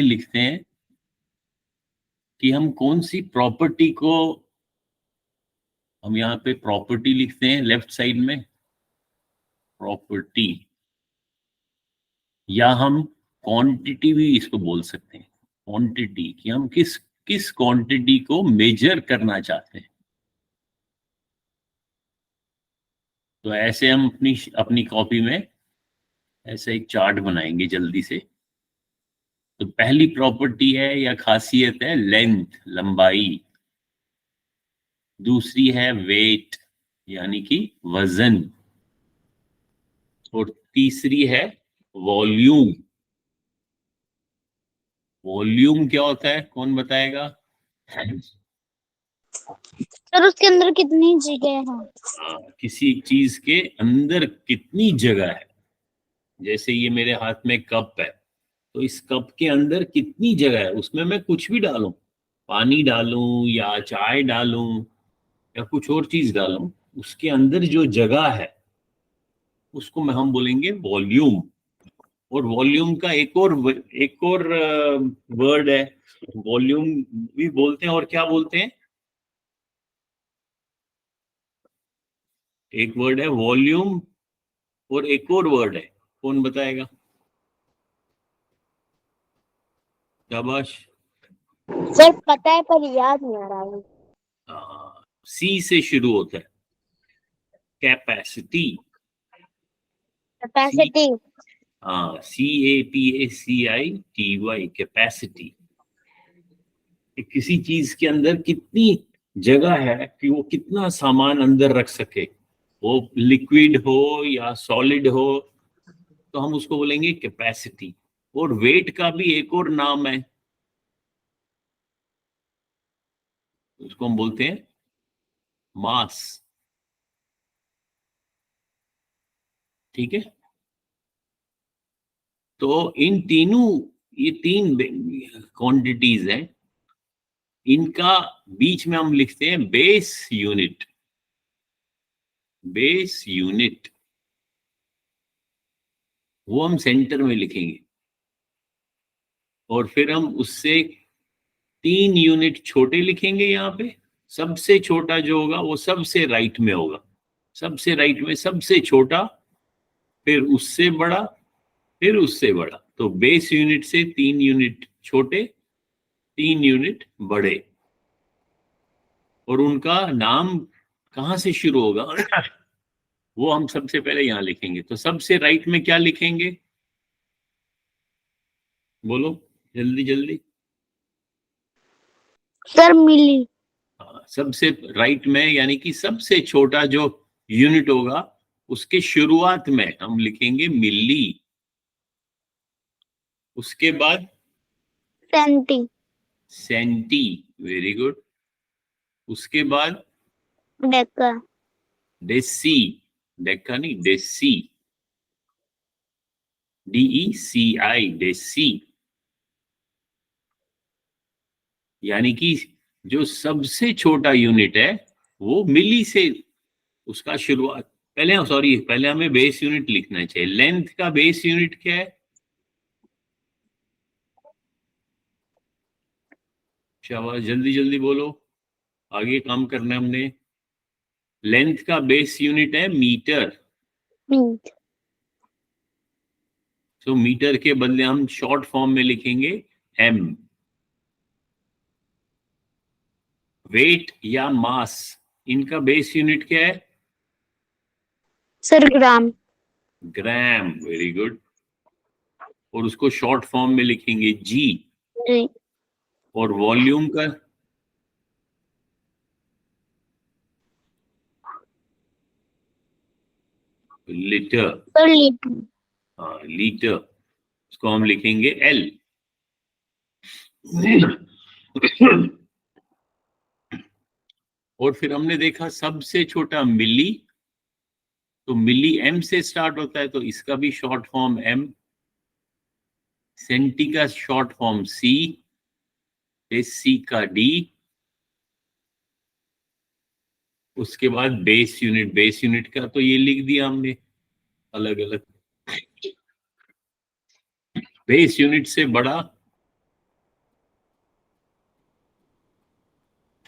लिखते हैं कि हम कौन सी प्रॉपर्टी को, हम यहाँ पे प्रॉपर्टी लिखते हैं लेफ्ट साइड में, प्रॉपर्टी, या हम क्वांटिटी भी इसको बोल सकते हैं, क्वांटिटी, कि हम किस किस क्वांटिटी को मेजर करना चाहते हैं। तो ऐसे हम अपनी अपनी कॉपी में ऐसे एक चार्ट बनाएंगे जल्दी से। तो पहली प्रॉपर्टी है या खासियत है लेंथ, लंबाई। दूसरी है वेट, यानी कि वजन। और तीसरी है वॉल्यूम। वॉल्यूम क्या होता है, कौन बताएगा? सर उसके अंदर कितनी जगह है? किसी चीज के अंदर कितनी जगह है। जैसे ये मेरे हाथ में कप है, तो इस कप के अंदर कितनी जगह है, उसमें मैं कुछ भी डालूं, पानी डालूं या चाय डालूं या कुछ और चीज डालूं, उसके अंदर जो जगह है उसको हम बोलेंगे वॉल्यूम। और वॉल्यूम का एक और वर्ड है, वॉल्यूम भी बोलते हैं, और क्या बोलते हैं? एक वर्ड है वॉल्यूम और एक और वर्ड है, कौन बताएगा? शाबाश। सर पता है पर याद नहीं आ रहा है। सी से शुरू होता है, कैपेसिटी। कैपेसिटी। हाँ, CAPACITY, कैपेसिटी। किसी चीज के अंदर कितनी जगह है कि वो कितना सामान अंदर रख सके, वो लिक्विड हो या सॉलिड हो, तो हम उसको बोलेंगे कैपेसिटी। और वेट का भी एक और नाम है, उसको हम बोलते हैं मास। ठीक है, तो इन तीनों, ये तीन क्वांटिटीज हैं, इनका बीच में हम लिखते हैं बेस यूनिट। बेस यूनिट वो हम सेंटर में लिखेंगे, और फिर हम उससे 3 यूनिट छोटे लिखेंगे यहाँ पे। सबसे छोटा जो होगा वो सबसे राइट में होगा, सबसे राइट में सबसे छोटा, फिर उससे बड़ा, फिर उससे बड़ा। तो बेस यूनिट से 3 यूनिट छोटे, 3 यूनिट बड़े। और उनका नाम कहाँ से शुरू होगा वो हम सबसे पहले यहाँ लिखेंगे। तो सबसे राइट में क्या लिखेंगे, बोलो जल्दी जल्दी। सर मिली। सबसे राइट में, यानी कि सबसे छोटा जो यूनिट होगा उसके शुरुआत में हम लिखेंगे मिली। उसके बाद सेंटी। Senti, very good. उसके बाद डेका। डेसी, डेका नहीं, डेसी, DECI, डेसी। यानी कि जो सबसे छोटा यूनिट है वो मिली से उसका शुरुआत, पहले सॉरी, पहले हमें बेस यूनिट लिखना चाहिए। लेंथ का बेस यूनिट क्या है? शाबाश, जल्दी जल्दी बोलो, आगे काम करना है हमने। लेंथ का बेस यूनिट है मीटर। मीट। तो मीटर के बदले हम शॉर्ट फॉर्म में लिखेंगे M। वेट या मास, इनका बेस यूनिट क्या है? सर ग्राम। ग्राम, वेरी गुड। और उसको शॉर्ट फॉर्म में लिखेंगे G। जी। और वॉल्यूम का लीटर। Sir litre. हाँ, लीटर, उसको हम लिखेंगे L। और फिर हमने देखा सबसे छोटा मिली, तो मिली M से स्टार्ट होता है, तो इसका भी शॉर्ट फॉर्म M। सेंटी का शॉर्ट फॉर्म C, सी का D। उसके बाद बेस यूनिट, बेस यूनिट का तो ये लिख दिया हमने अलग अलग। बेस यूनिट से बड़ा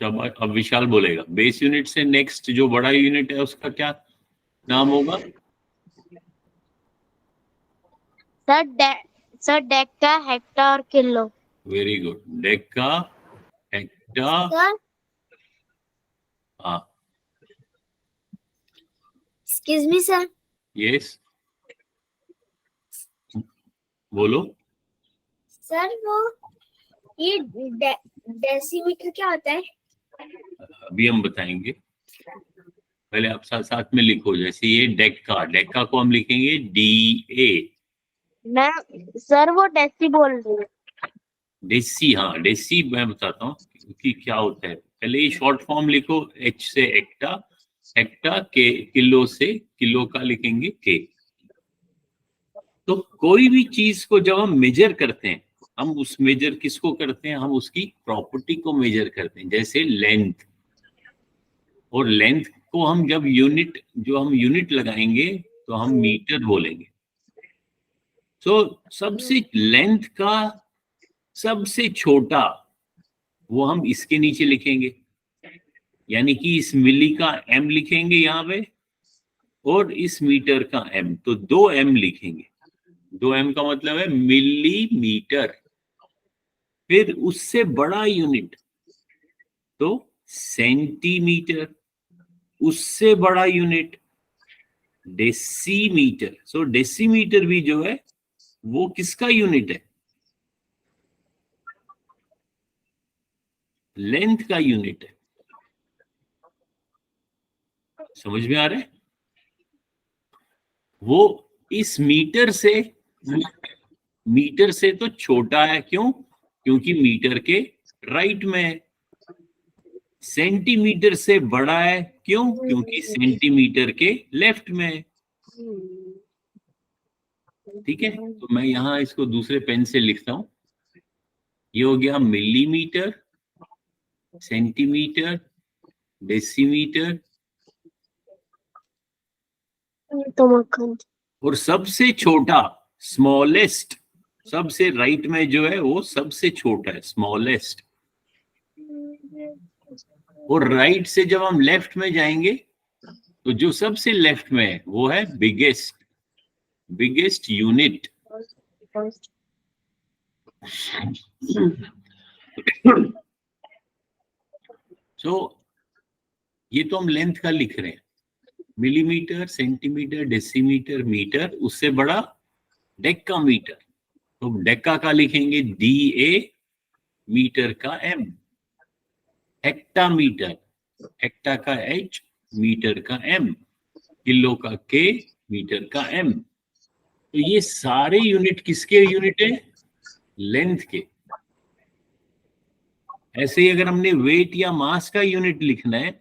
तो अब विशाल बोलेगा बेस यूनिट से नेक्स्ट जो बड़ा यूनिट है उसका क्या नाम होगा? सर डेका, हेक्टा और kilo. Very good, Deka, hecto. Sir हाँ, एक्सक्यूज मी सर, यस, बोलो। सर वो ये डेसीमीटर क्या होता है? अभी हम बताएंगे, पहले आप साथ साथ में लिखो। जैसे ये डेका, डेका को हम लिखेंगे DA। मैं सर वो डेसी बोल रही हूँ। डेसी, हाँ डेसी मैं बताता हूँ कि क्या होता है। पहले ये शॉर्ट फॉर्म लिखो, H से एक्टा, एक्टा के किलो से किलो का लिखेंगे के। तो कोई भी चीज को जब हम मेजर करते हैं, हम उस मेजर किसको करते हैं? हम उसकी प्रॉपर्टी को मेजर करते हैं। जैसे लेंथ, और लेंथ को हम जब यूनिट, जो हम यूनिट लगाएंगे तो हम मीटर बोलेंगे। तो सबसे लेंथ का सबसे छोटा वो हम इसके नीचे लिखेंगे, यानी कि इस मिली का M लिखेंगे यहाँ पे, और इस मीटर का M, तो 2M लिखेंगे। 2M का मतलब है मिलीमीटर। फिर उससे बड़ा यूनिट तो सेंटीमीटर, उससे बड़ा यूनिट डेसीमीटर। सो डेसीमीटर भी जो है वो किसका यूनिट है? लेंथ का यूनिट है। समझ में आ रहा है? वो इस मीटर से तो छोटा है। क्यों? क्योंकि मीटर के राइट में है। सेंटीमीटर से बड़ा है। क्यों? क्योंकि सेंटीमीटर के लेफ्ट में है। ठीक है, तो मैं यहां इसको दूसरे पेन से लिखता हूं। ये हो गया मिलीमीटर, सेंटीमीटर, डेसीमीटर, और सबसे छोटा स्मॉलेस्ट, सबसे राइट में जो है वो सबसे छोटा है, स्मॉलेस्ट। और राइट से जब हम लेफ्ट में जाएंगे तो जो सबसे लेफ्ट में है वो है बिगेस्ट, बिगेस्ट यूनिट। सो ये तो हम लेंथ का लिख रहे हैं, मिलीमीटर, सेंटीमीटर, डेसीमीटर, मीटर, उससे बड़ा डेकामीटर। तो डेका का लिखेंगे DA, मीटर का M, हेक्टामीटर, हेक्टा का H, मीटर का M, किलो का K, मीटर का M। तो ये सारे यूनिट किसके यूनिट है? लेंथ के। ऐसे ही अगर हमने वेट या मास का यूनिट लिखना है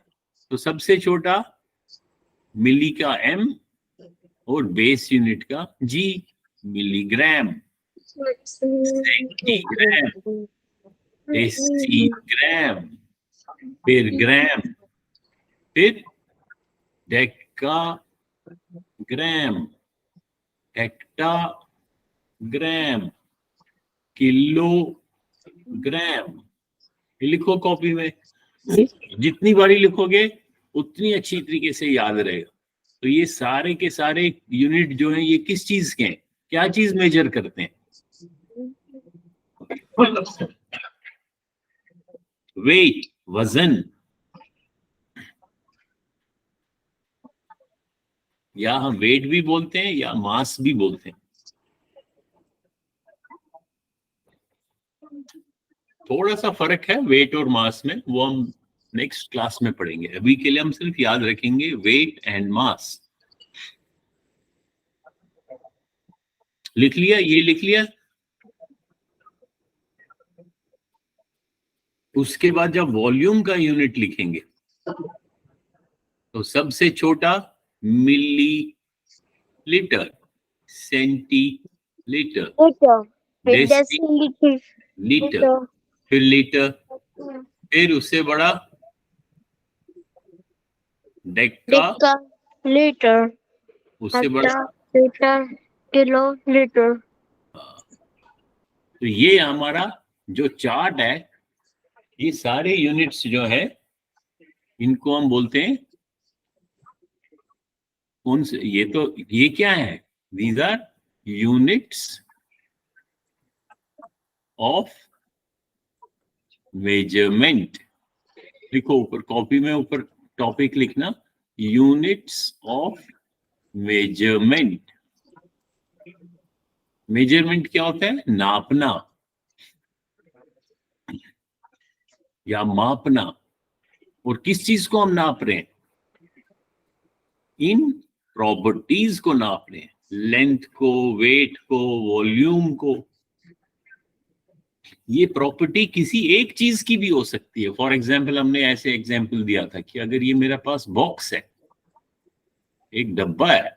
तो सबसे छोटा मिली का M और बेस यूनिट का G, मिलीग्राम, सेंटीग्राम, डेसीग्राम, फिर ग्राम, फिर डेकाग्राम, हेक्टाग्राम, किलोग्राम। लिखो कॉपी में, जितनी बारी लिखोगे उतनी अच्छी तरीके से याद रहेगा। तो ये सारे के सारे यूनिट जो हैं ये किस चीज के हैं? क्या चीज मेजर करते हैं? वेट, वजन, या हम वेट भी बोलते हैं या मास भी बोलते हैं। थोड़ा सा फर्क है वेट और मास में, वो हम नेक्स्ट क्लास में पढ़ेंगे। अभी के लिए हम सिर्फ याद रखेंगे वेट एंड मास। लिख लिया? ये लिख लिया? उसके बाद जब वॉल्यूम का यूनिट लिखेंगे तो सबसे छोटा मिली लीटर, सेंटीलीटर, डेसीलीटर, फिर लीटर, फिर उससे बड़ा डेका, लीटर, उससे बड़ा लीटर, किलो, लीटर। तो ये हमारा जो चार्ट है ये सारे यूनिट्स जो है इनको हम बोलते हैं ये क्या है? These are units of measurement. लिखो ऊपर कॉपी में, ऊपर टॉपिक लिखना, यूनिट्स ऑफ मेजरमेंट। मेजरमेंट क्या होता है? नापना या मापना। और किस चीज को हम नाप रहे हैं? इन प्रॉपर्टीज को नाप रहे हैं, लेंथ को, वेट को, वॉल्यूम को। ये प्रॉपर्टी किसी एक चीज की भी हो सकती है। फॉर एग्जाम्पल, हमने ऐसे एग्जाम्पल दिया था कि अगर ये मेरे पास बॉक्स है, एक डब्बा है,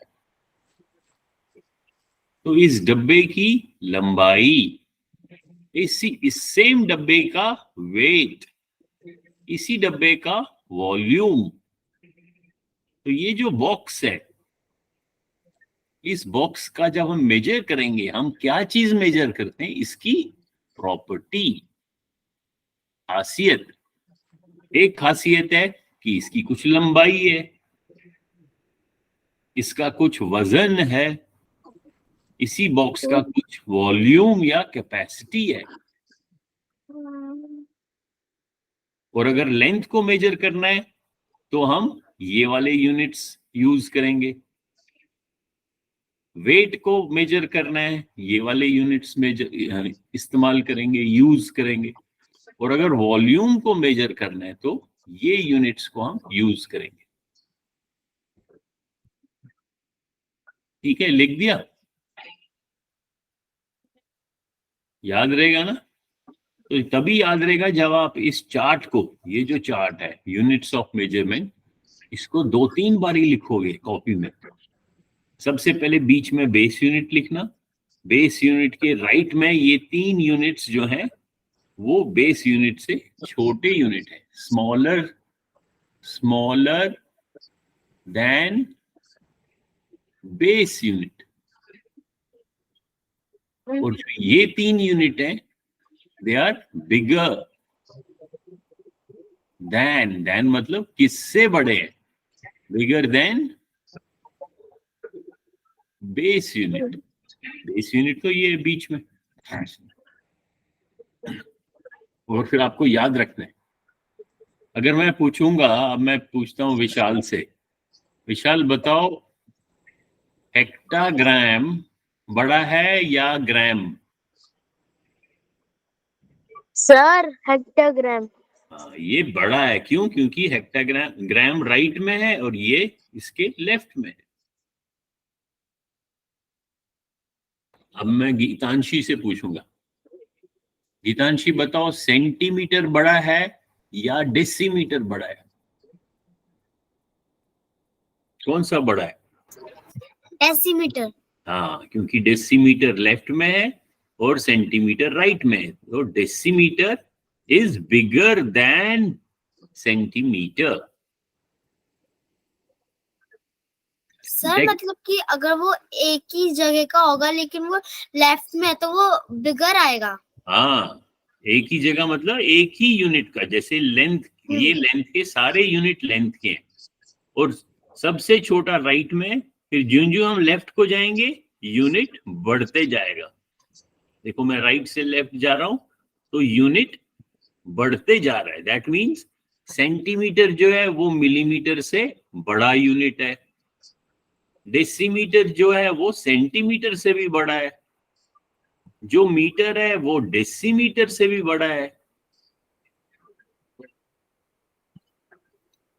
तो इस डब्बे की इस सेम डब्बे का वेट, इसी डब्बे का वॉल्यूम। तो ये जो बॉक्स है, इस बॉक्स का जब हम मेजर करेंगे, हम क्या चीज मेजर करते हैं? इसकी प्रॉपर्टी, खासियत। एक खासियत है कि इसकी कुछ लंबाई है, इसका कुछ वजन है, इसी बॉक्स का कुछ वॉल्यूम या कैपेसिटी है। और अगर लेंथ को मेजर करना है तो हम ये वाले यूनिट्स यूज करेंगे। वेट को मेजर करना है, ये वाले यूनिट्स मेजर इस्तेमाल करेंगे, यूज करेंगे। और अगर वॉल्यूम को मेजर करना है तो ये यूनिट्स को हम यूज करेंगे। ठीक है, लिख दिया? याद रहेगा ना? तो तभी याद रहेगा जब आप इस चार्ट को, ये जो चार्ट है यूनिट्स ऑफ मेजरमेंट, इसको 2-3 बार ही लिखोगे कॉपी में। सबसे पहले बीच में बेस यूनिट लिखना, बेस यूनिट के राइट में ये 3 यूनिट्स जो हैं वो बेस यूनिट से छोटे यूनिट है, स्मॉलर देन बेस यूनिट। और जो ये 3 यूनिट है, दे आर बिगर देन मतलब किससे बड़े हैं? Bigger than base unit. Base unit तो ये बीच में। और फिर आपको याद रखना है, अगर मैं पूछूंगा, अब मैं पूछता हूं विशाल से, विशाल बताओ हेक्टाग्राम बड़ा है या ग्राम? सर हेक्टाग्राम। ये बड़ा है। क्यों? क्योंकि ग्राम राइट में है और ये इसके लेफ्ट में है। अब मैं गीतांशी से पूछूंगा, गीतांशी बताओ सेंटीमीटर बड़ा है या डेसीमीटर बड़ा है? कौन सा बड़ा है? डेसीमीटर। हाँ, क्योंकि डेसीमीटर लेफ्ट में है और सेंटीमीटर राइट में है, तो decimetre is bigger than centimetre. Sir मतलब कि अगर वो एक ही जगह का होगा लेकिन वो लेफ्ट में है तो वो बिगर आएगा। हाँ, एक ही जगह मतलब एक ही यूनिट का। जैसे लेंथ, ये लेंथ के सारे यूनिट लेंथ के हैं और सबसे छोटा राइट में, फिर जो हम लेफ्ट को जाएंगे यूनिट बढ़ते जाएगा। देखो मैं राइट से लेफ्ट जा रहा हूं तो यूनिट बढ़ते जा रहा है। दैट मीन्स सेंटीमीटर जो है वो मिलीमीटर से बड़ा यूनिट है, डेसीमीटर जो है वो सेंटीमीटर से भी बड़ा है, जो मीटर है वो डेसीमीटर से भी बड़ा है,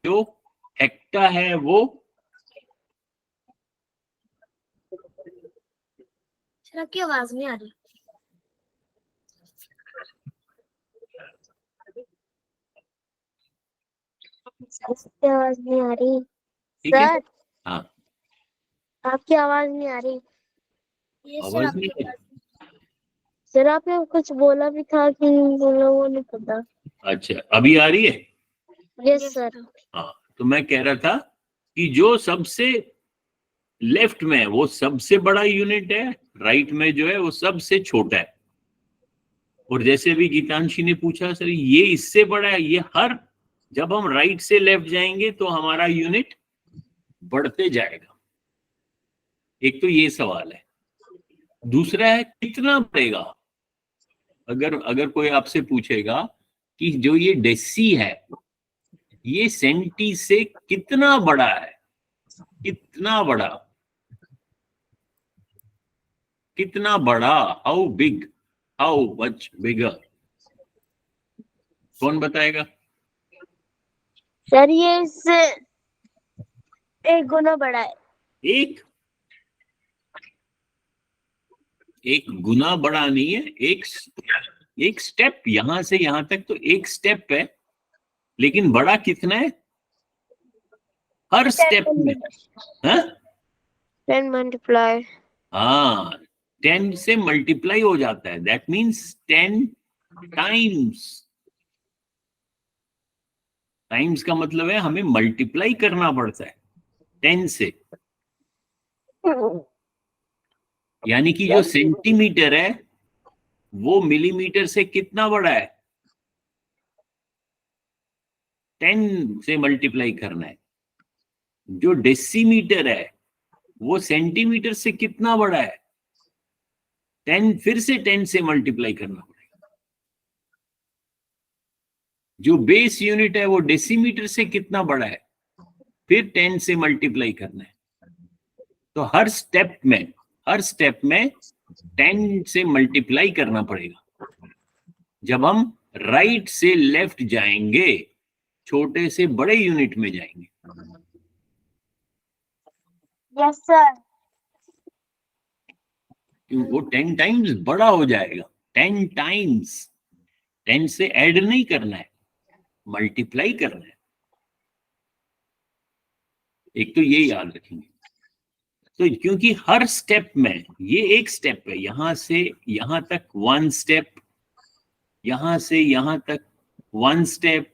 जो हेक्टा है वो। आपकी आवाज नहीं आ रही। आवाज नहीं आ रही। ठीक है, सर हाँ आपकी आवाज नहीं आ रही। ये आवाज नहीं है। सर आपने कुछ बोला भी था कि बोला, वो नहीं पता। अच्छा, अभी आ रही है? Yes sir. हाँ, तो मैं कह रहा था कि जो सबसे लेफ्ट में है वो सबसे बड़ा यूनिट है, राइट में जो है वो सबसे छोटा है। और जैसे भी गीतांशी ने पूछा सर ये इससे बड़ा है, ये हर जब हम राइट से लेफ्ट जाएंगे तो हमारा यूनिट बढ़ते जाएगा। एक तो ये सवाल है। दूसरा है कितना बढ़ेगा। अगर कोई आपसे पूछेगा कि जो ये डेसी है ये सेंटी से कितना बड़ा है, कितना बड़ा, कितना बड़ा, how big, how much bigger, कौन बताएगा? सर ये इससे 1 गुना बड़ा है। एक गुना बड़ा नहीं है, एक स्टेप, यहां से यहां तक तो एक स्टेप है, लेकिन बड़ा कितना है हर स्टेप में? हाँ 10 मल्टीप्लाई, हाँ 10 से मल्टीप्लाई हो जाता है, दैट मीन्स 10 टाइम्स। टाइम्स का मतलब है हमें मल्टीप्लाई करना पड़ता है 10 से। यानी कि जो सेंटीमीटर है वो मिलीमीटर से कितना बड़ा है, 10 से मल्टीप्लाई करना है। जो डेसीमीटर है वो सेंटीमीटर से कितना बड़ा है, 10 फिर से 10 से मल्टीप्लाई करना पड़ेगा। जो बेस यूनिट है वो डेसीमीटर से कितना बड़ा है, फिर 10 से मल्टीप्लाई करना है। तो हर स्टेप में 10 से मल्टीप्लाई करना पड़ेगा। जब हम राइट से लेफ्ट जाएंगे छोटे से बड़े यूनिट में जाएंगे। Yes sir. वो 10 टाइम्स बड़ा हो जाएगा, 10 टाइम्स। 10 से ऐड नहीं करना है, मल्टीप्लाई करना है। एक तो ये याद रखेंगे। तो क्योंकि हर स्टेप में, ये एक स्टेप है, यहां से यहां तक 1 स्टेप, यहां से यहां तक 1 स्टेप,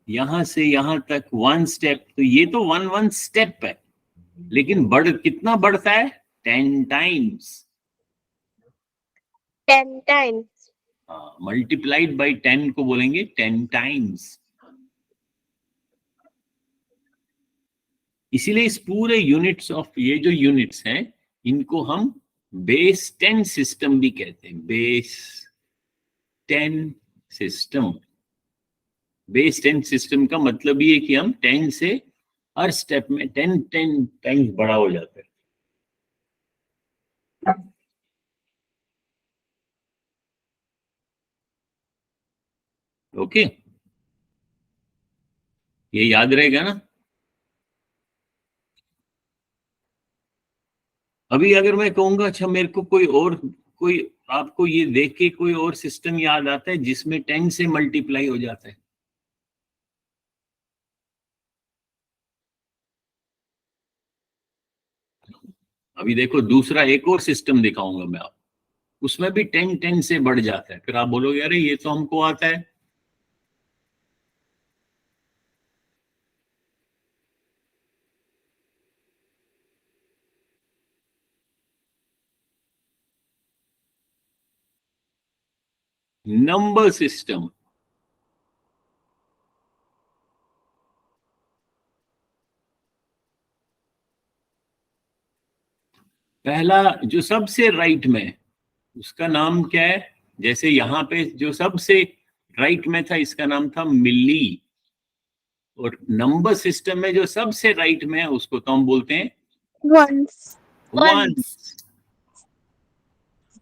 यहां से यहां तक 1 स्टेप, तो ये तो 1 स्टेप है, लेकिन कितना बढ़ता है, 10 टाइम्स। 10 टाइम्स। मल्टीप्लाइड बाई 10 को बोलेंगे 10 टाइम्स। इसीलिए इस पूरे यूनिट्स ऑफ, ये जो यूनिट्स हैं इनको हम बेस 10 सिस्टम भी कहते हैं। Base 10 system. बेस 10 सिस्टम का मतलब ये है कि हम 10 से हर स्टेप में 10 टाइम्स बड़ा हो जाता है। ओके, ये याद रहेगा ना। अभी अगर मैं कहूंगा अच्छा मेरे को कोई आपको ये देख के कोई और सिस्टम याद आता है जिसमें 10 से मल्टीप्लाई हो जाता है? अभी देखो दूसरा एक और सिस्टम दिखाऊंगा मैं आपको, उसमें भी 10 से बढ़ जाता है। फिर आप बोलोगे अरे ये तो हमको आता है। Number system. पहला जो सबसे राइट में, उसका नाम क्या है? जैसे यहाँ पे जो सबसे राइट में था इसका नाम था मिली, और नंबर सिस्टम में जो सबसे राइट में है उसको तो हम बोलते हैं वंस।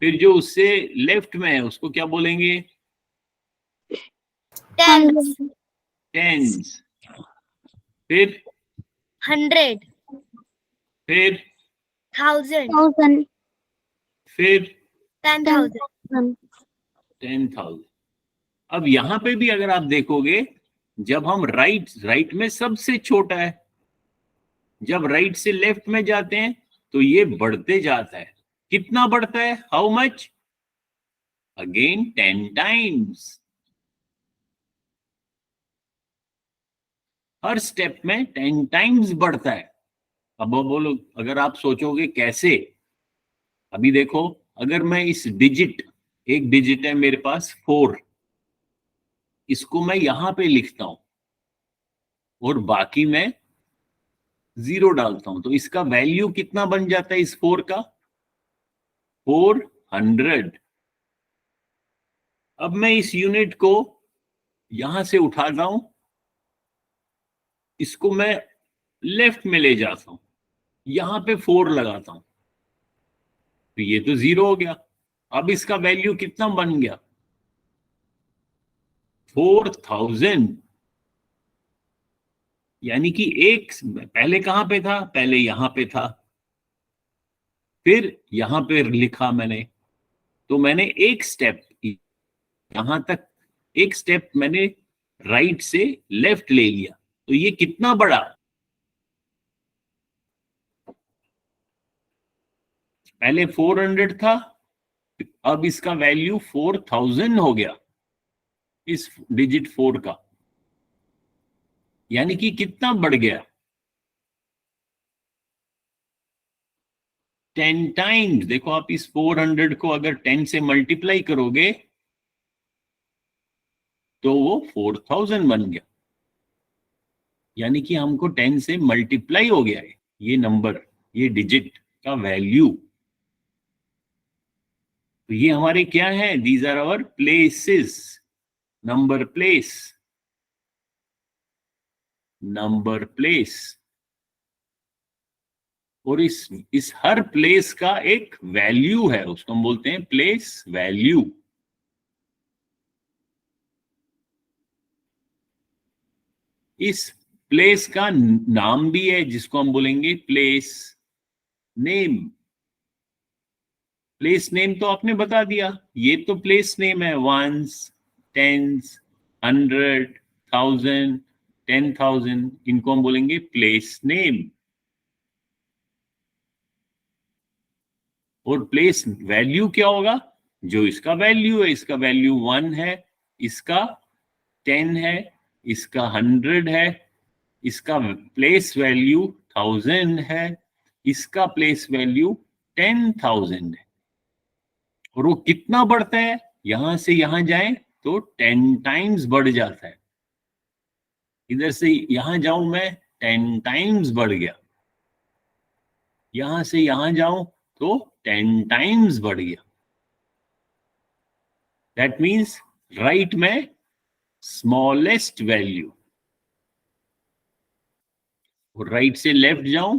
फिर जो उससे लेफ्ट में है उसको क्या बोलेंगे? टेंस। फिर 100, फिर 1000, फिर 10,000. 10,000। अब यहां पे भी अगर आप देखोगे, जब हम राइट में सबसे छोटा है, जब राइट से लेफ्ट में जाते हैं तो ये बढ़ते जाता है। कितना बढ़ता है, how much? Again 10 times. Her step में 10 टाइम्स बढ़ता है। अब बोलो, अगर आप सोचोगे कैसे, अभी देखो, अगर मैं इस डिजिट एक डिजिट है मेरे पास 4, इसको मैं यहां पे लिखता हूं और बाकी मैं 0 डालता हूं, तो इसका वैल्यू कितना बन जाता है इस 4 का? 400। अब मैं इस यूनिट को यहां से उठाता हूं, इसको मैं लेफ्ट में ले जाता हूं, यहां पे 4 लगाता हूं, तो ये तो 0 हो गया। अब इसका वैल्यू कितना बन गया? 4000। यानी कि एक पहले कहां पे था? पहले यहां पे था, फिर यहां पे लिखा मैंने, तो मैंने एक स्टेप यहां तक, एक स्टेप मैंने राइट से लेफ्ट ले लिया, तो ये कितना बड़ा? पहले 400 था, अब इसका वैल्यू 4000 हो गया इस डिजिट 4 का। यानी कि कितना बढ़ गया? 10 टाइम्स। देखो आप इस 400 को अगर 10 से मल्टीप्लाई करोगे तो वो 4000 बन गया। यानी कि हमको 10 से मल्टीप्लाई हो गया है ये नंबर, ये डिजिट का वैल्यू। तो ये हमारे क्या है? These are our places, number place, number place. और इस हर प्लेस का एक वैल्यू है, उसको हम बोलते हैं प्लेस वैल्यू। इस प्लेस का नाम भी है जिसको हम बोलेंगे प्लेस नेम। प्लेस नेम तो आपने बता दिया, ये तो प्लेस नेम है। 1s, 10s, 100, 1000, 10,000, इनको हम बोलेंगे प्लेस नेम। और प्लेस वैल्यू क्या होगा? जो इसका वैल्यू है, इसका वैल्यू 1 है, इसका 10 है, इसका 100 है, इसका प्लेस वैल्यू 1000 है, इसका प्लेस वैल्यू 10,000 है। और वो कितना बढ़ता है? यहां से यहां जाए तो 10 टाइम्स बढ़ जाता है। इधर से यहां जाऊं मैं, 10 टाइम्स बढ़ गया। यहां से यहां जाऊं तो 10 टाइम्स बढ़ गया। दैट मीन्स राइट में स्मॉलेस्ट वैल्यू, और राइट से लेफ्ट जाऊं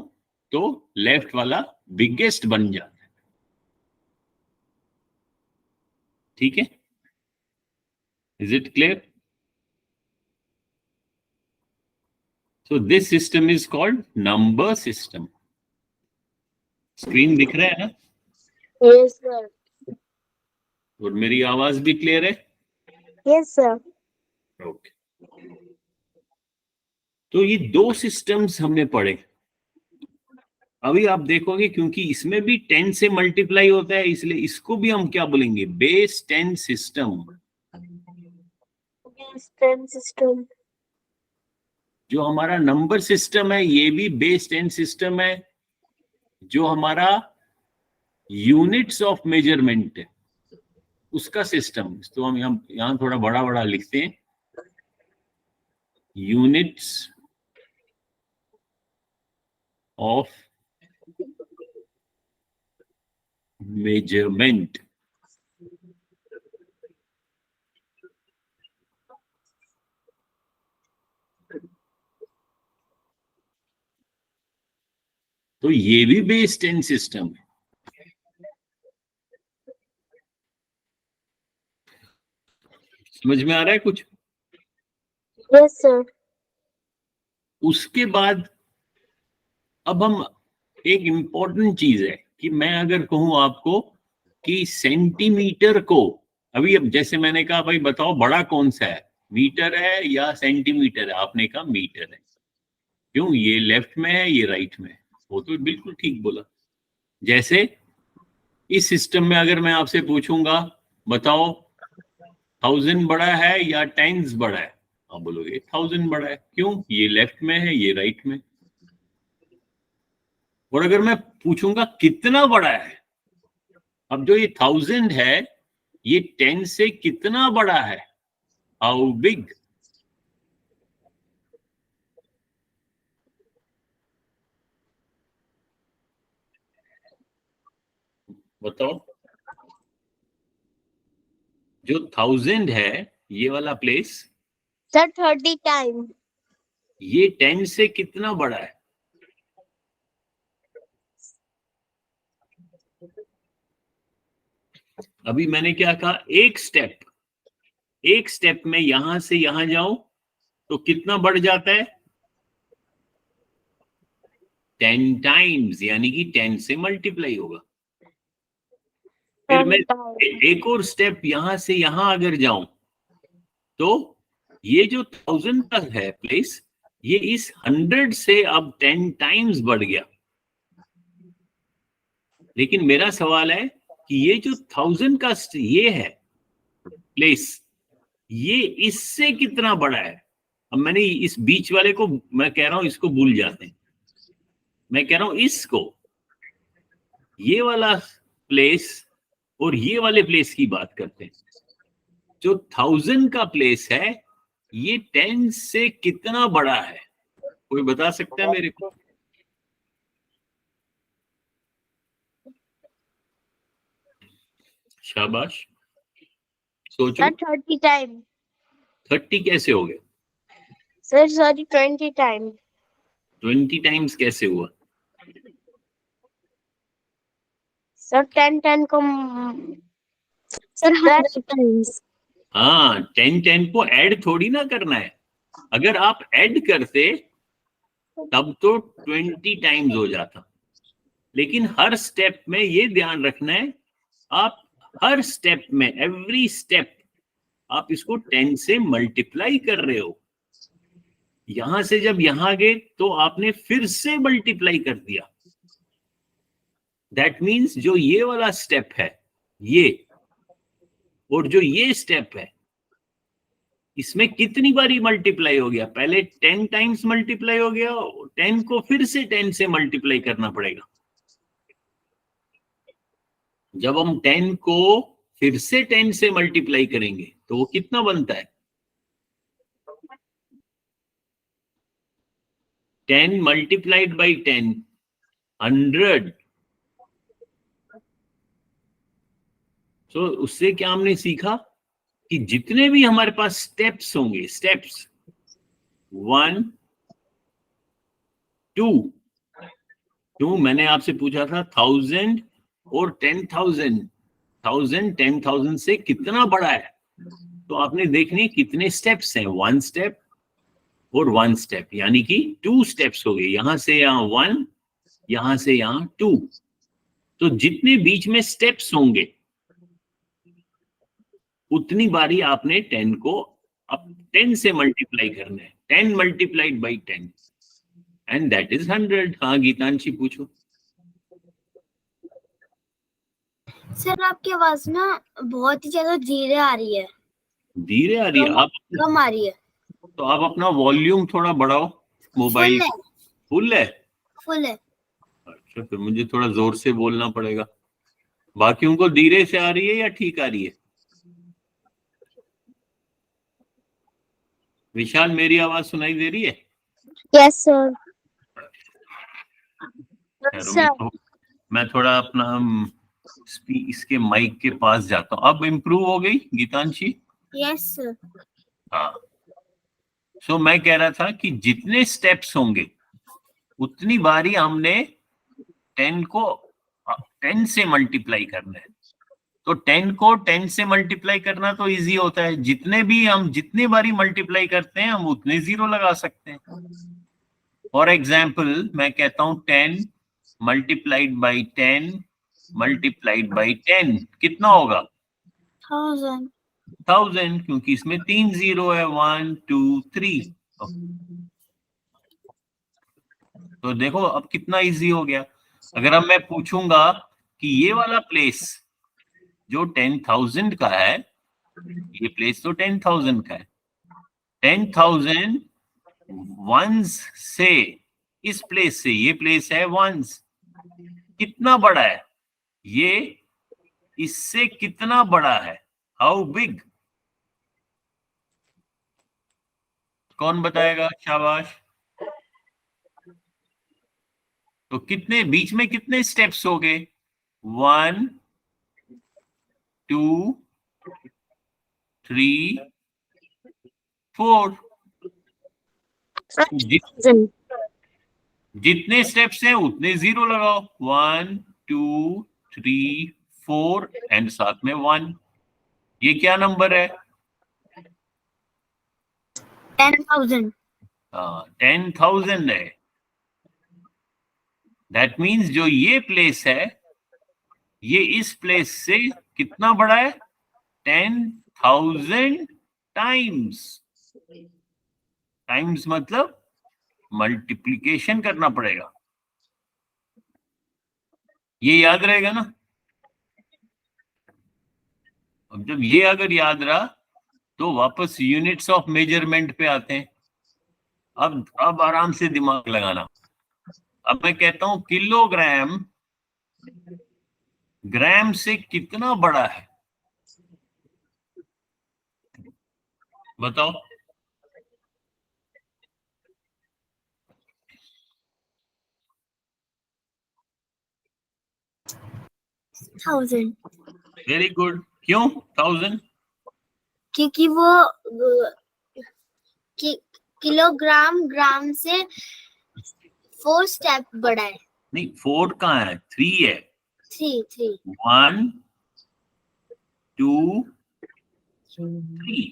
तो लेफ्ट वाला बिगेस्ट बन जाता है। ठीक है? Is it clear? So this system is called number system. Screen दिख रहा है ना? Yes, sir. और मेरी आवाज भी क्लियर है? Yes, sir. ओके। तो ये दो सिस्टम्स हमने पढ़े। अभी आप देखोगे क्योंकि इसमें भी 10 से मल्टीप्लाई होता है, इसलिए इसको भी हम क्या बोलेंगे? Base 10 system. Yes, 10 system. जो हमारा नंबर सिस्टम है ये भी बेस 10 सिस्टम है। जो हमारा यूनिट्स ऑफ मेजरमेंट है उसका सिस्टम, तो हम यहां थोड़ा बड़ा बड़ा लिखते हैं, यूनिट्स ऑफ मेजरमेंट। तो ये भी बेस 10 सिस्टम है। समझ में आ रहा है कुछ? Yes, sir. उसके बाद अब हम, एक इंपॉर्टेंट चीज है कि मैं अगर कहूं आपको कि सेंटीमीटर को, अभी अब जैसे मैंने कहा भाई बताओ बड़ा कौन सा है, मीटर है या सेंटीमीटर है? आपने कहा मीटर है। क्यों? ये लेफ्ट में है, ये राइट में है। वो तो बिल्कुल ठीक बोला। जैसे इस सिस्टम में अगर मैं आपसे पूछूंगा बताओ 1000 बड़ा है या 10s बड़ा है, आप बोलोगे 1000 बड़ा है। क्यों? ये लेफ्ट में है, ये राइट में। और अगर मैं पूछूंगा कितना बड़ा है, अब जो ये 1000 है ये 10 से कितना बड़ा है? How big? बताओ। जो 1000 है ये वाला प्लेस, Sir, 30 times. ये 10 से कितना बड़ा है? अभी मैंने क्या कहा, एक स्टेप में यहां से यहां जाऊं तो कितना बढ़ जाता है? 10 टाइम्स, यानी कि 10 से मल्टीप्लाई होगा। फिर मैं 10 times. एक और स्टेप यहां से यहां अगर जाऊं तो ये जो 1000 का है प्लेस, ये इस 100 से अब 10 टाइम्स बढ़ गया। लेकिन मेरा सवाल है कि ये जो 1000 का ये है प्लेस, ये इससे कितना बड़ा है? अब मैंने इस बीच वाले को, मैं कह रहा हूं इसको भूल जाते हैं, मैं कह रहा हूं इसको, ये वाला प्लेस और ये वाले प्लेस की बात करते हैं। जो 1000 का प्लेस है ये 10 से कितना बड़ा है? कोई बता सकता है मेरे को? शाबाश, सोचो। Sir, 30 times. 30 कैसे हो गए? Sir, sorry, 20 times. 20 टाइम्स कैसे हुआ? Sir, 10 को Sir, 100 times. हाँ, 10 को ऐड थोड़ी ना करना है। अगर आप ऐड करते तब तो 20 टाइम्स हो जाता। लेकिन हर स्टेप में ये ध्यान रखना है, आप हर स्टेप में, एवरी स्टेप आप इसको 10 से मल्टीप्लाई कर रहे हो। यहां से जब यहां गए तो आपने फिर से मल्टीप्लाई कर दिया। दैट मीन्स जो ये वाला स्टेप है ये, और जो ये स्टेप है, इसमें कितनी बारी मल्टीप्लाई हो गया? पहले 10 टाइम्स मल्टीप्लाई हो गया, 10 को फिर से 10 से मल्टीप्लाई करना पड़ेगा। जब हम 10 को फिर से 10 से मल्टीप्लाई करेंगे तो वो कितना बनता है? 10 मल्टीप्लाइड बाई 10, 100। तो उससे क्या हमने सीखा कि जितने भी हमारे पास स्टेप्स होंगे, स्टेप्स 1 2, मैंने आपसे पूछा था 1000 और 10,000, 1000 10,000 से कितना बड़ा है? तो आपने देखने कितने स्टेप्स हैं, 1 स्टेप और 1 स्टेप, यानी कि 2 स्टेप्स हो गए। यहां से यहां 1, यहां से यहां 2। तो जितने बीच में स्टेप्स होंगे उतनी बारी आपने 10 को अब 10 से मल्टीप्लाई करना है। 10 multiplied by 10 and that is 100। हाँ गीतांशी पूछो। सर आपकी आवाज ना बहुत ही ज्यादा धीरे आ रही है, धीरे आ रही है? आप कम आ रही है। तो आप अपना वॉल्यूम थोड़ा बढ़ाओ मोबाइल। फुल है? फुल है। अच्छा, फिर मुझे थोड़ा जोर से बोलना पड़ेगा। बाकियों को धीरे से आ रही है या ठीक आ रही है? विशाल, मेरी आवाज सुनाई दे रही है? Yes, sir. खैर, Sir. मैं थोड़ा अपना इसके माइक के पास जाता हूँ। अब इम्प्रूव हो गई गीतांशी? Yes sir. हाँ। सो मैं कह रहा था कि जितने स्टेप्स होंगे उतनी बारी हमने 10 को 10 से मल्टीप्लाई करना है। तो 10 को 10 से मल्टीप्लाई करना तो इजी होता है। जितने बारी मल्टीप्लाई करते हैं हम उतने जीरो लगा सकते हैं। फॉर एग्जाम्पल मैं कहता हूं 10 मल्टीप्लाइड बाई 10 मल्टीप्लाइड बाई 10 कितना होगा? 1000, क्योंकि इसमें 3 जीरो है, 1 2 3। तो देखो अब कितना इजी हो गया। अगर अब मैं पूछूंगा कि ये वाला प्लेस जो 10,000 का है, ये प्लेस तो 10,000 का है, 10,000 वंस से, इस प्लेस से, ये प्लेस है वंस, कितना बड़ा है? ये इससे कितना बड़ा है? How big? कौन बताएगा? शाबाश। तो कितने बीच में कितने स्टेप्स हो गए? 1 2 3 4। Sir, जि- 1000. जितने स्टेप्स हैं उतने जीरो लगाओ। 1 2 3 4 एंड साथ में 1। ये क्या नंबर है? 10,000. हाँ, 10,000 है। दैट मीन्स जो ये प्लेस है, ये इस प्लेस से कितना बड़ा है? 10,000 टाइम्स। टाइम्स मतलब मल्टीप्लिकेशन करना पड़ेगा। ये याद रहेगा ना? अब जब ये अगर याद रहा तो वापस यूनिट्स ऑफ मेजरमेंट पे आते हैं। अब आराम से दिमाग लगाना। अब मैं कहता हूं किलोग्राम ग्राम से कितना बड़ा है? बताओ। थाउजेंड. Very good. क्यों 1000? क्योंकि वो किलोग्राम ग्राम से 4 स्टेप बड़ा है. नहीं, 4 कहाँ है? 3 है। 3. 1 2 3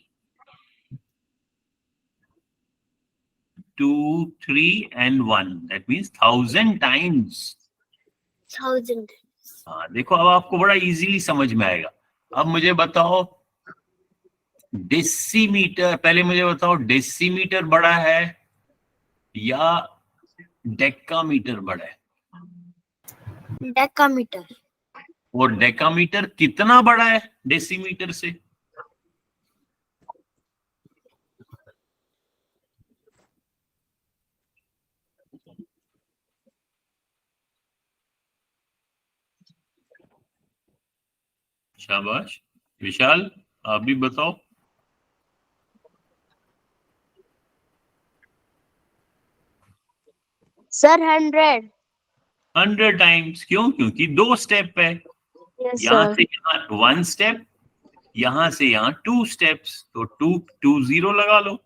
2 3 and 1, that means 1000 times। 1000. हाँ, देखो अब आपको बड़ा इजीली समझ में आएगा। अब मुझे बताओ डेसीमीटर, पहले मुझे बताओ डेसीमीटर बड़ा है या डेकामीटर बड़ा है? डेकामीटर. और डेकामीटर कितना बड़ा है डेसीमीटर से? शाबाश। विशाल, आप भी बताओ। Sir, 100. 100 टाइम्स। क्यों? क्योंकि 2 स्टेप है। Yes, यहां sir. से यहाँ 1 स्टेप, यहां से यहाँ 2 स्टेप्स, तो 2 2 0 लगा लो।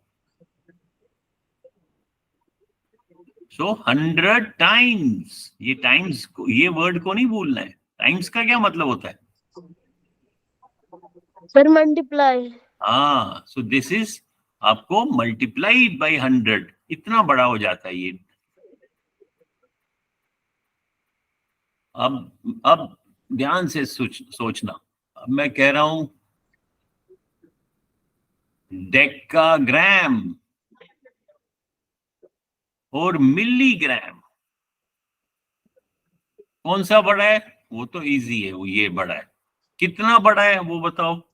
सो 100 टाइम्स। ये टाइम्स, ये वर्ड को नहीं भूलना है। टाइम्स का क्या मतलब होता है? Sir, multiply. हाँ, सो दिस इज आपको मल्टीप्लाई बाय 100, इतना बड़ा हो जाता है ये। अब ध्यान से सोचना। अब मैं कह रहा हूं डेकाग्राम और मिलीग्राम, कौन सा बड़ा है? वो तो इजी है, वो ये बड़ा है। कितना बड़ा है वो बताओ।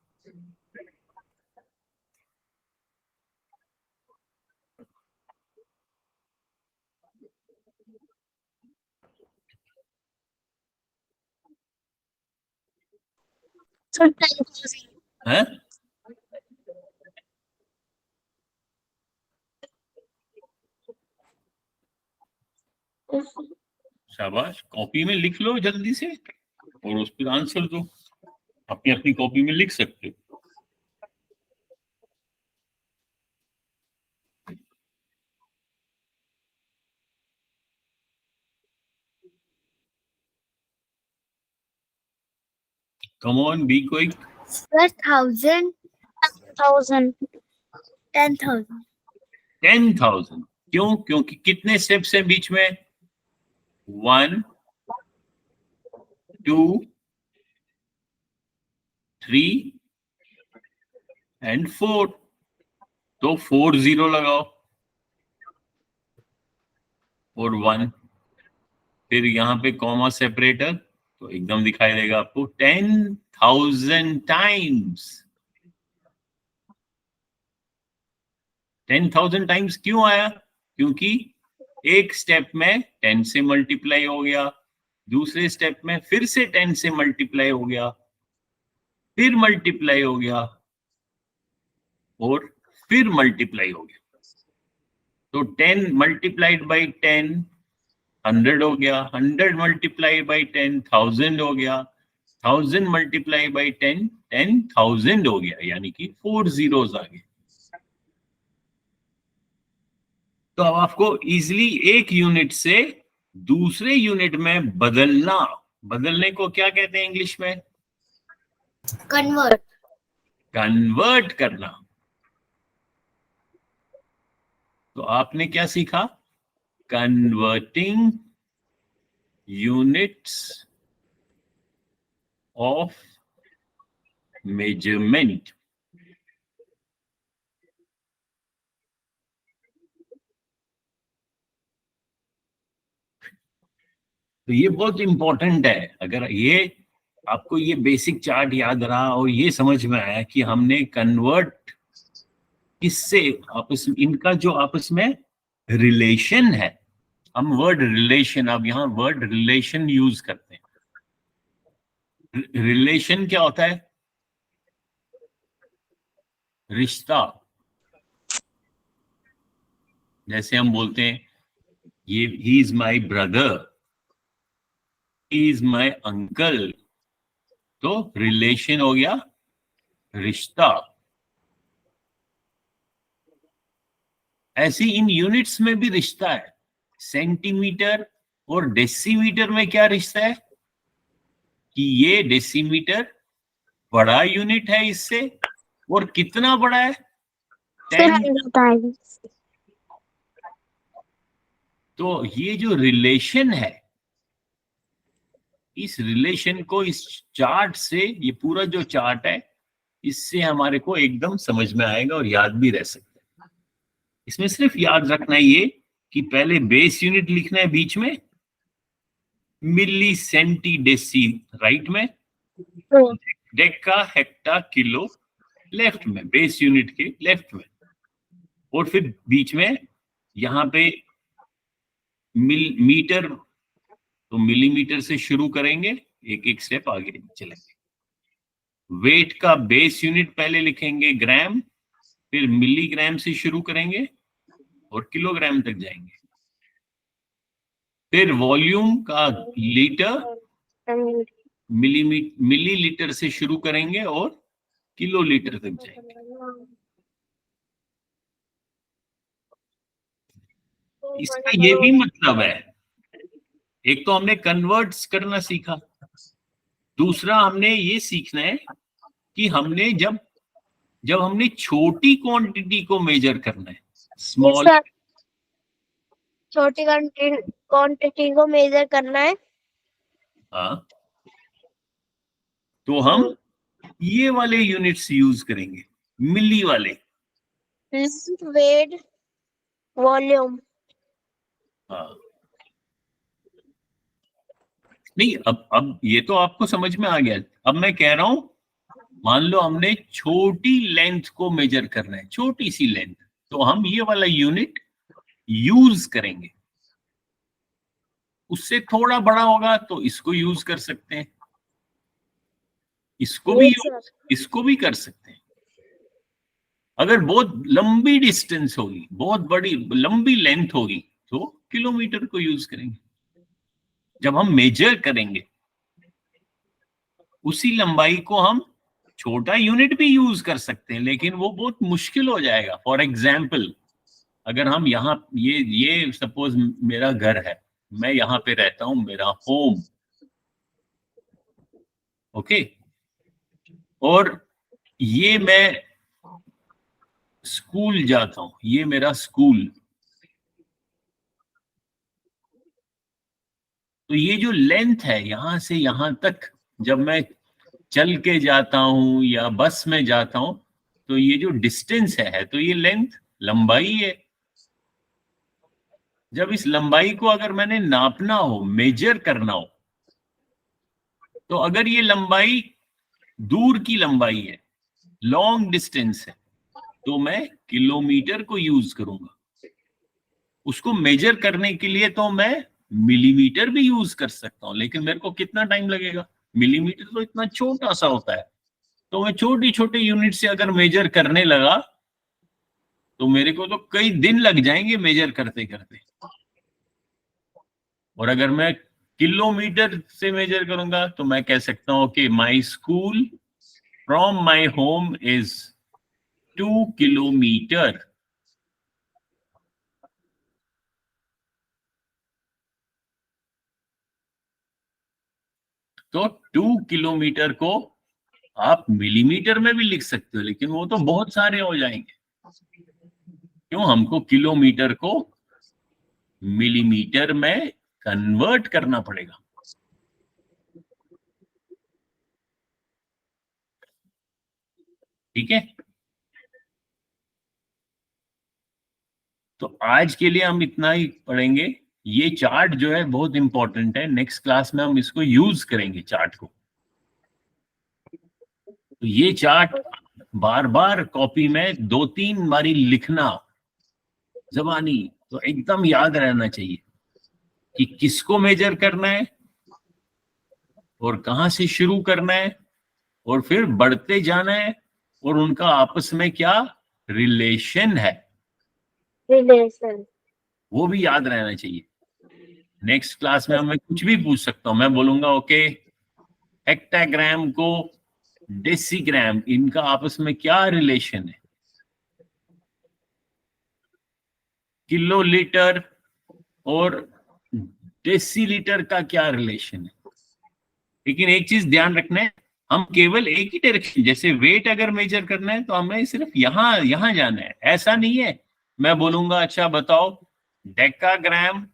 Sir, 10,000. है? शाबाश, कॉपी में लिख लो जल्दी से और उस पर आंसर दो। अपनी अपनी कॉपी में लिख सकते हो। Come on, be quick. Sir, 1000. 1,000. 10,000. 10,000। क्यों? क्योंकि कितने स्टेप्स हैं बीच में? 1 2 3 एंड 4। तो 4 0 लगाओ और 1, फिर यहाँ पे कॉमा सेपरेटर, तो एकदम दिखाई देगा आपको 10,000 टाइम्स। 10,000 टाइम्स क्यों आया? क्योंकि एक स्टेप में 10 से मल्टीप्लाई हो गया, दूसरे स्टेप में फिर से 10 से मल्टीप्लाई हो गया, फिर मल्टीप्लाई हो गया और फिर मल्टीप्लाई हो गया। तो 10 मल्टीप्लाइड बाई 10 100 हो गया, 100 मल्टीप्लाई बाई 10 1000 हो गया, 1000 मल्टीप्लाई बाई 10 10,000 हो गया, यानी कि 4 zeros आ गए। तो अब आपको इजिली एक यूनिट से दूसरे यूनिट में बदलने को क्या कहते हैं इंग्लिश में? कन्वर्ट। कन्वर्ट करना। तो आपने क्या सीखा? Converting units of measurement. तो ये बहुत इंपॉर्टेंट है। अगर ये आपको ये बेसिक चार्ट याद रहा और ये समझ में आया कि हमने कन्वर्ट किससे आपस इनका जो आपस में रिलेशन है, हम वर्ड रिलेशन, अब यहाँ वर्ड रिलेशन यूज करते हैं। रिलेशन क्या होता है? रिश्ता। जैसे हम बोलते हैं ये he is my brother, he is my uncle, तो रिलेशन हो गया रिश्ता। ऐसे इन यूनिट्स में भी रिश्ता है। सेंटीमीटर और डेसीमीटर में क्या रिश्ता है कि ये डेसीमीटर बड़ा यूनिट है इससे, और कितना बड़ा है? 10। times. तो ये जो रिलेशन है, इस रिलेशन को इस चार्ट से, ये पूरा जो चार्ट है, इससे हमारे को एकदम समझ में आएगा और याद भी रह सकता है। इसमें सिर्फ याद रखना है ये कि पहले बेस यूनिट लिखना है बीच में, मिली सेंटी डेसी राइट में, डेका हेक्टा किलो लेफ्ट में, बेस यूनिट के लेफ्ट में, और फिर बीच में यहाँ पे मीटर, तो मिलीमीटर से शुरू करेंगे, एक एक स्टेप आगे चलेंगे। वेट का बेस यूनिट पहले लिखेंगे ग्राम, फिर मिलीग्राम से शुरू करेंगे और किलोग्राम तक जाएंगे। फिर वॉल्यूम का लीटर, मिलीलीटर से शुरू करेंगे और किलोलीटर तक जाएंगे। इसका ये भी मतलब है, एक तो हमने कन्वर्ट्स करना सीखा, दूसरा हमने ये सीखना है कि हमने जब हमने छोटी क्वांटिटी को मेजर करना है, स्मॉल, छोटी क्वांटिटी को मेजर करना है, हाँ, तो हम ये वाले यूनिट्स यूज करेंगे, मिली वाले। Wait, volume. हाँ, नहीं, अब ये तो आपको समझ में आ गया। अब मैं कह रहा हूं, मान लो हमने छोटी लेंथ को मेजर करना है, छोटी सी लेंथ, तो हम ये वाला यूनिट यूज करेंगे। उससे थोड़ा बड़ा होगा तो इसको यूज कर सकते हैं, इसको भी कर सकते हैं। अगर बहुत लंबी डिस्टेंस होगी, बहुत बड़ी लंबी लेंथ होगी, तो किलोमीटर को यूज करेंगे। जब हम मेजर करेंगे उसी लंबाई को हम छोटा यूनिट भी यूज कर सकते हैं, लेकिन वो बहुत मुश्किल हो जाएगा। फॉर एग्जाम्पल, अगर हम यहाँ ये सपोज मेरा घर है, मैं यहाँ पे रहता हूं, मेरा होम, ओके, और ये मैं स्कूल जाता हूं, ये मेरा स्कूल। तो ये जो लेंथ है यहां से यहां तक, जब मैं चल के जाता हूं या बस में जाता हूं, तो ये जो डिस्टेंस है तो ये लेंथ, लंबाई है। जब इस लंबाई को अगर मैंने नापना हो, मेजर करना हो, तो अगर ये लंबाई दूर की लंबाई है, लॉन्ग डिस्टेंस है, तो मैं किलोमीटर को यूज करूंगा। उसको मेजर करने के लिए तो मैं मिलीमीटर भी यूज कर सकता हूं, लेकिन मेरे को कितना टाइम लगेगा? मिलीमीटर तो इतना छोटा सा होता है, तो मैं छोटी छोटी यूनिट से अगर मेजर करने लगा तो मेरे को तो कई दिन लग जाएंगे मेजर करते करते। और अगर मैं किलोमीटर से मेजर करूंगा तो मैं कह सकता हूं कि my school from my home is 2 kilometre. तो 2 किलोमीटर को आप मिलीमीटर में भी लिख सकते हो, लेकिन वो तो बहुत सारे हो जाएंगे। क्यों? हमको किलोमीटर को मिलीमीटर में कन्वर्ट करना पड़ेगा। ठीक है, तो आज के लिए हम इतना ही पढ़ेंगे। ये चार्ट जो है बहुत इंपॉर्टेंट है, नेक्स्ट क्लास में हम इसको यूज करेंगे चार्ट को। तो ये चार्ट बार बार कॉपी में 2-3 बारी लिखना, जबानी, तो एकदम याद रहना चाहिए कि किसको मेजर करना है और कहां से शुरू करना है और फिर बढ़ते जाना है और उनका आपस में क्या रिलेशन है रिलेशन। वो भी याद रहना चाहिए। नेक्स्ट क्लास में मैं कुछ भी पूछ सकता हूं, मैं बोलूंगा ओके हेक्टाग्राम को डेसीग्राम, इनका आपस में क्या रिलेशन है, किलोलीटर और डेसीलीटर का क्या रिलेशन है। लेकिन एक चीज ध्यान रखना है, हम केवल एक ही डायरेक्शन, जैसे वेट अगर मेजर करना है तो हमें सिर्फ यहां जाना है, ऐसा नहीं है। मैं बोलूंगा अच्छा बताओ डेकाग्राम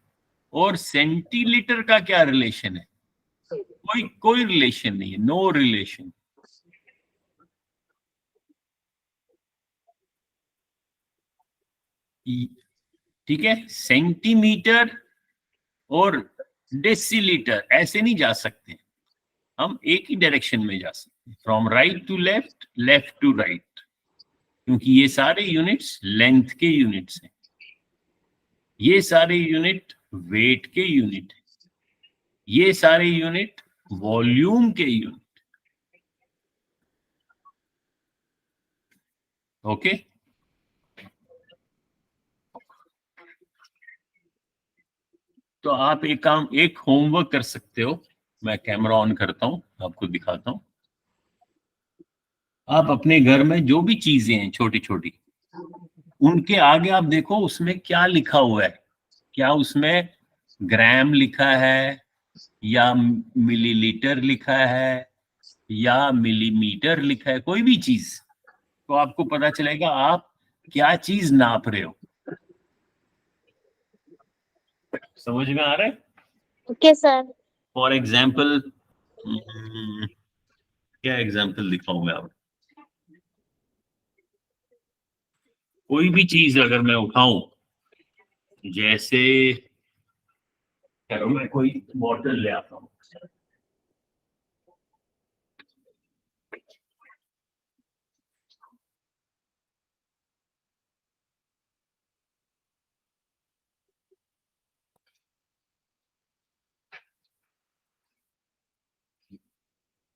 और सेंटीलीटर का क्या रिलेशन है, कोई रिलेशन नहीं है, नो रिलेशन। ठीक है, सेंटीमीटर और डेसीलीटर ऐसे नहीं जा सकते, हम एक ही डायरेक्शन में जा सकते हैं, from right to left, left to right, क्योंकि ये सारे यूनिट्स लेंथ के यूनिट्स हैं, ये सारे यूनिट वेट के यूनिट है, ये सारे यूनिट वॉल्यूम के यूनिट। ओके, तो आप एक होमवर्क कर सकते हो। मैं कैमरा ऑन करता हूं, आपको दिखाता हूं। आप अपने घर में जो भी चीजें हैं छोटी छोटी, उनके आगे आप देखो उसमें क्या लिखा हुआ है, क्या उसमें ग्राम लिखा है या मिलीलीटर लिखा है या मिलीमीटर लिखा है, कोई भी चीज, तो आपको पता चलेगा आप क्या चीज नाप रहे हो। समझ में आ रहा है? Okay sir. फॉर एग्जाम्पल, क्या एग्जाम्पल दिखाऊं मैं आपको? कोई भी चीज अगर मैं उठाऊं, जैसे चलो मैं कोई बॉटल ले आता हूं,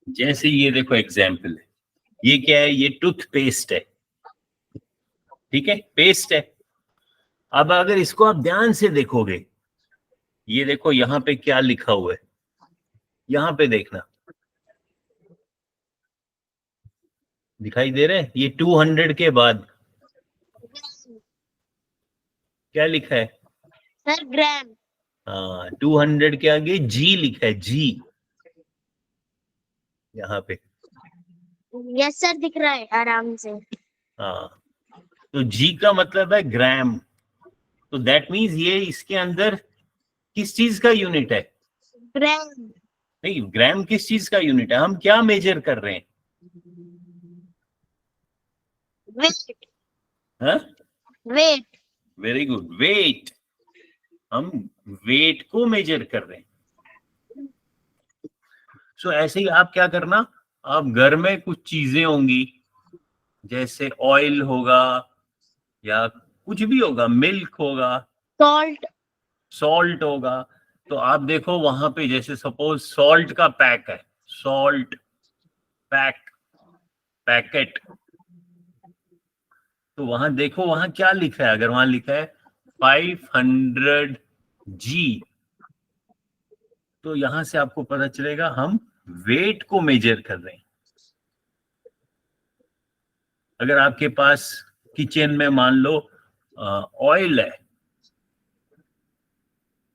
जैसे ये देखो एग्जाम्पल है, ये क्या है, ये टूथपेस्ट है, ठीक है, पेस्ट है। अब अगर इसको आप ध्यान से देखोगे, ये देखो यहाँ पे क्या लिखा हुआ है, यहाँ पे देखना, दिखाई दे रहा है, ये 200 के बाद क्या लिखा है? सर ग्राम। हाँ, 200 के आगे जी लिखा है, जी, यहाँ पे। यस सर, दिख रहा है आराम से। हाँ, तो जी का मतलब है ग्राम, तो दैट मीन्स ये इसके अंदर किस चीज का यूनिट है? ग्राम। नहीं, ग्राम किस चीज का यूनिट है? हम क्या मेजर कर रहे हैं? वेट। हाँ, वेट। वेरी गुड, वेट, हम वेट को मेजर कर रहे हैं। सो ऐसे ही आप क्या करना, आप घर में कुछ चीजें होंगी, जैसे ऑयल होगा या कुछ भी होगा, मिल्क होगा, सॉल्ट। सॉल्ट होगा, तो आप देखो वहां पे जैसे सपोज सॉल्ट का पैक है, सॉल्ट पैक, पैकेट, तो वहां देखो वहां क्या लिखा है। अगर वहां लिखा है 500G, तो यहां से आपको पता चलेगा हम वेट को मेजर कर रहे हैं। अगर आपके पास किचन में मान लो ऑयल है,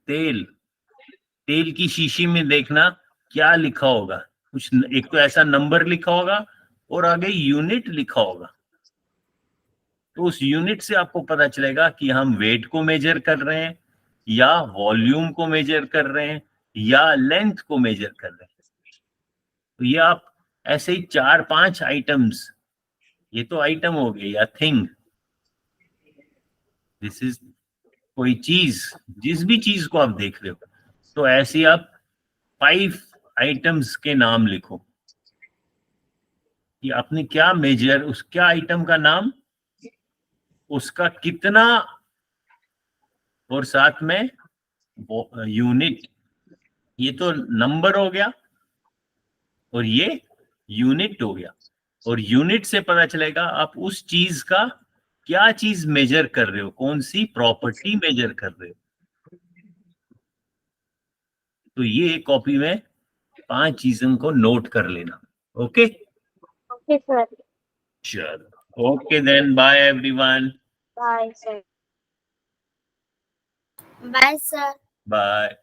तेल की शीशी में देखना क्या लिखा होगा। कुछ एक तो ऐसा नंबर लिखा होगा और आगे यूनिट लिखा होगा। तो उस यूनिट से आपको पता चलेगा कि हम वेट को मेजर कर रहे हैं या वॉल्यूम को मेजर कर रहे हैं या लेंथ को मेजर कर रहे हैं। तो ये आप ऐसे ही 4-5 आइटम्स, ये तो आइटम हो गए या थिंग, दिस इज कोई चीज, जिस भी चीज को आप देख रहे हो, तो ऐसे ही आप 5 आइटम्स के नाम लिखो कि आपने क्या मेजर, उस क्या आइटम का नाम, उसका कितना, और साथ में यूनिट। ये तो नंबर हो गया और ये यूनिट हो गया, और यूनिट से पता चलेगा आप उस चीज का क्या चीज मेजर कर रहे हो, कौन सी प्रॉपर्टी मेजर कर रहे हो। तो ये कॉपी में 5 चीजों को नोट कर लेना। Okay Okay, sir. चलो, okay then, bye everyone. Bye, sir. Bye sir. Bye.